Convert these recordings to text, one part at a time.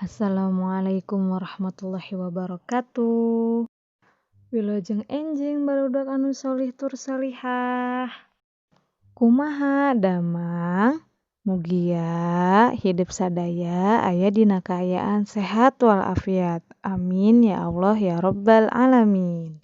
Assalamualaikum warahmatullahi wabarakatuh. Wilujeng enjing barudak anu solih tur solihah. Kumaha damang? Mugia hidup sadaya aya dina kaayaan sehat walafiat. Amin ya Allah ya rabbal alamin.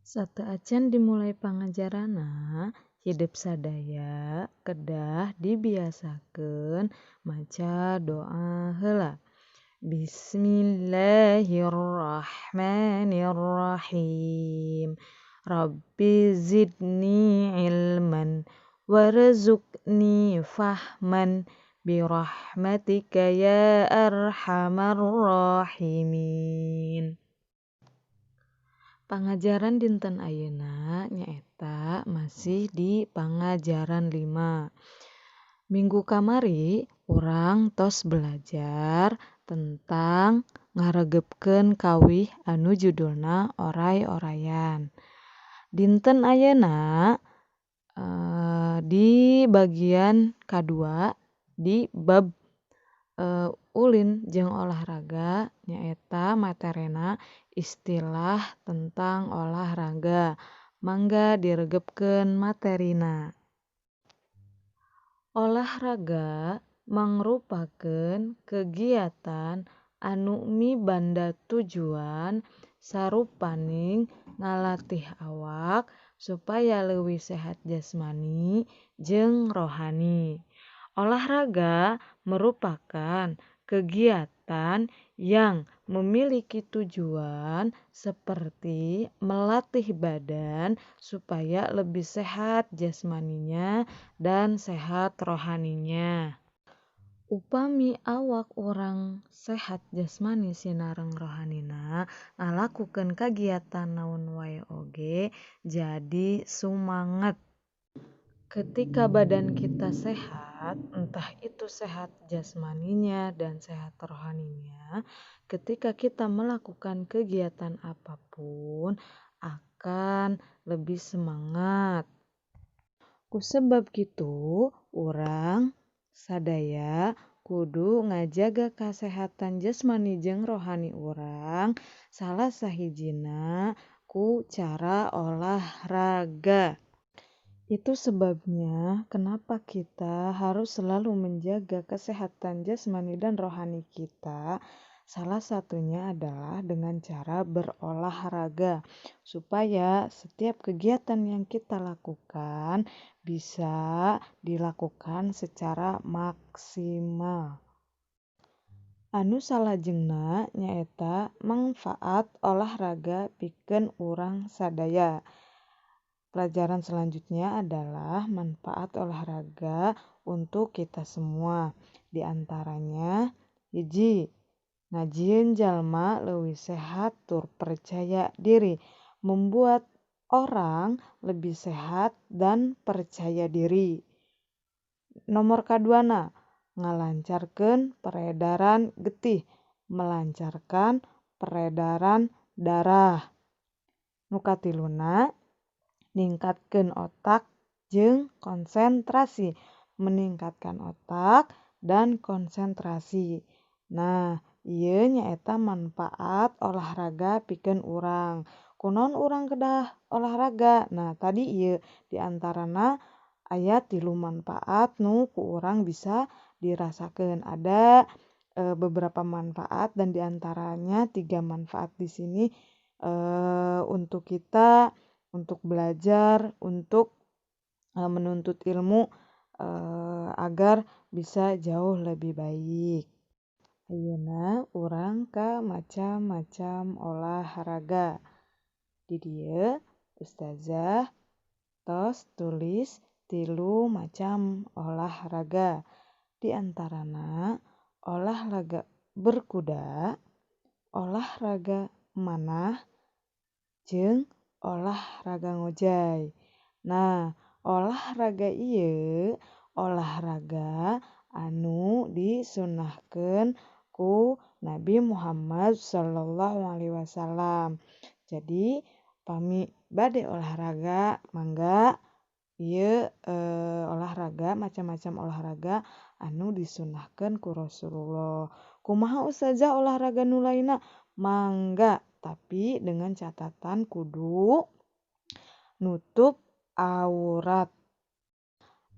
Sateuacan dimulai pangajarana, hidup sadaya kedah dibiasakeun maca doa heula. Bismillahirrahmanirrahim. Rabbi zidni ilman warzuqni fahman birahmatika ya arhamar rahimin. Pangajaran dinten ayeuna nyaeta masih di pangajaran 5. Minggu kamari urang tos belajar tentang ngaregepkeun kawih anu judulna oray-orayan. Dinten ayeuna di bagian kadua di bab ulin jeung olahraga nyaeta materena istilah tentang olahraga. Mangga diregepkeun materina. Olahraga mangrupakeun kegiatan anu mibanda tujuan sarupaning ngalatih awak supaya leuwih sehat jasmani jeung rohani. Olahraga merupakan kegiatan yang memiliki tujuan seperti melatih badan supaya lebih sehat jasmaninya dan sehat rohaninya. Upami awak urang sehat jasmani sinareng rohanina, ngalakukeun kagiatan naon wae oge jadi sumanget. Ketika badan kita sehat, entah itu sehat jasmaninya dan sehat rohaninya, ketika kita melakukan kegiatan apapun akan lebih semangat. Kusebab kitu, urang sadaya kudu ngajaga kasehatan jasmani jeung rohani urang, salah sahijina ku cara olahraga. Itu sebabnya kenapa kita harus selalu menjaga kesehatan jasmani dan rohani kita. Salah satunya adalah dengan cara berolahraga, supaya setiap kegiatan yang kita lakukan bisa dilakukan secara maksimal. Anu salajengna nyaeta manfaat olahraga pikeun urang sadaya. Pelajaran selanjutnya adalah manfaat olahraga untuk kita semua. Di antaranya, hiji, ngajieun jalma leuwih sehat tur percaya diri, membuat orang lebih sehat dan percaya diri. Nomor kaduana, ngalancarkeun peredaran getih, melancarkan peredaran darah. Nu katiluna, ningkatkeun otak jeung konsentrasi, meningkatkan otak dan konsentrasi. Nah, ieu nyaeta manfaat olahraga pikeun urang. Kunaon urang kedah olahraga? Nah, tadi ieu diantarana aya 3 manfaat nu ku urang bisa dirasakeun. Ada beberapa manfaat dan diantaranya 3 manfaat di sini untuk kita, untuk belajar, untuk menuntut ilmu agar bisa jauh lebih baik. Ayeuna urang ka macam-macam olahraga. Di dieu ustazah tos tulis 3 macam olahraga. Di antarana olahraga berkuda, olahraga manah, jeung olahraga ngojay. Nah, olahraga ieu olahraga anu disunahkeun ku Nabi Muhammad SAW. Jadi, pami bade olahraga, mangga ieu olahraga macam-macam olahraga anu disunahkeun ku Rasulullah. Kumaha ustazah olahraga nu lainna? Mangga, tapi dengan catatan kudu nutup aurat.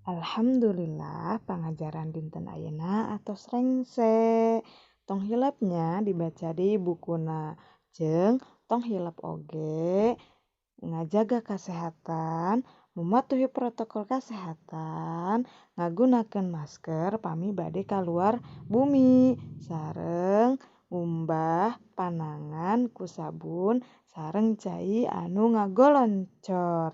Alhamdulillah pangajaran dinten ayeuna atos rengse. Tong hilapnya dibaca di bukuna. Jeung tong hilap oge ngajaga kesehatan, mematuhi protokol kesehatan, ngagunakeun masker pami bade kaluar bumi, sareng ngumbah panangan ku sabun sareng cai anu ngagoloncor.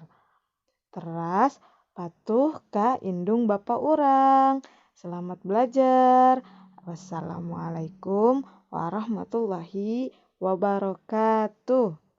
Teras patuh ka indung bapa urang. Selamat belajar. Wassalamualaikum warahmatullahi wabarakatuh.